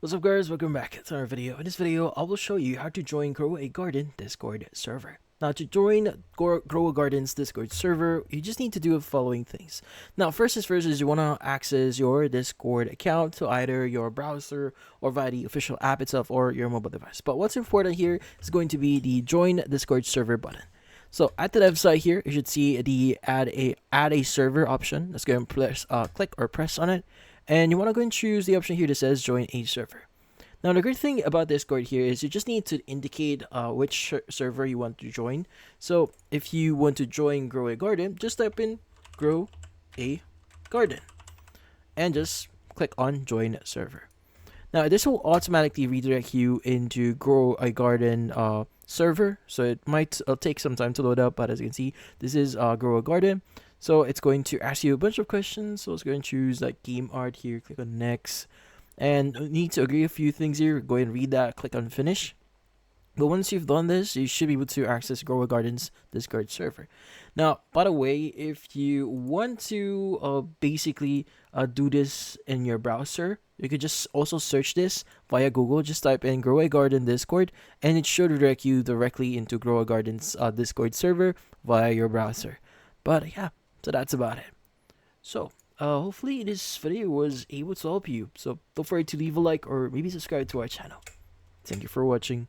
What's up guys, welcome back to our video. In this video, I will show you how to join Grow a Garden Discord server. Now to join Grow a Garden's Discord server, you just need to do the following things. Now first is you want to access your Discord account to either your browser or via the official app itself or your mobile device. But what's important here is going to be the join Discord server button. So at the left side here, you should see the add a server option. Let's go and click or press on it. And you want to go and choose the option here that says join a server. Now the great thing about Discord here is you just need to indicate which server you want to join. So if you want to join Grow a Garden, just type in Grow a Garden and just click on join server. Now this will automatically redirect you into Grow a Garden server, so it might take some time to load up, but as you can see, this is Grow a Garden. So it's going to ask you a bunch of questions. So let's go and choose like game art here, click on next, and you need to agree a few things here. Go ahead and read that, click on finish. But once you've done this, you should be able to access Grow a Garden's Discord server. Now, by the way, if you want to basically do this in your browser, you could just also search this via Google. Just type in Grow a Garden Discord, and it should redirect you directly into Grow a Garden's Discord server via your browser. But yeah, so that's about it. So, hopefully this video was able to help you. So don't forget to leave a like or maybe subscribe to our channel. Thank you for watching.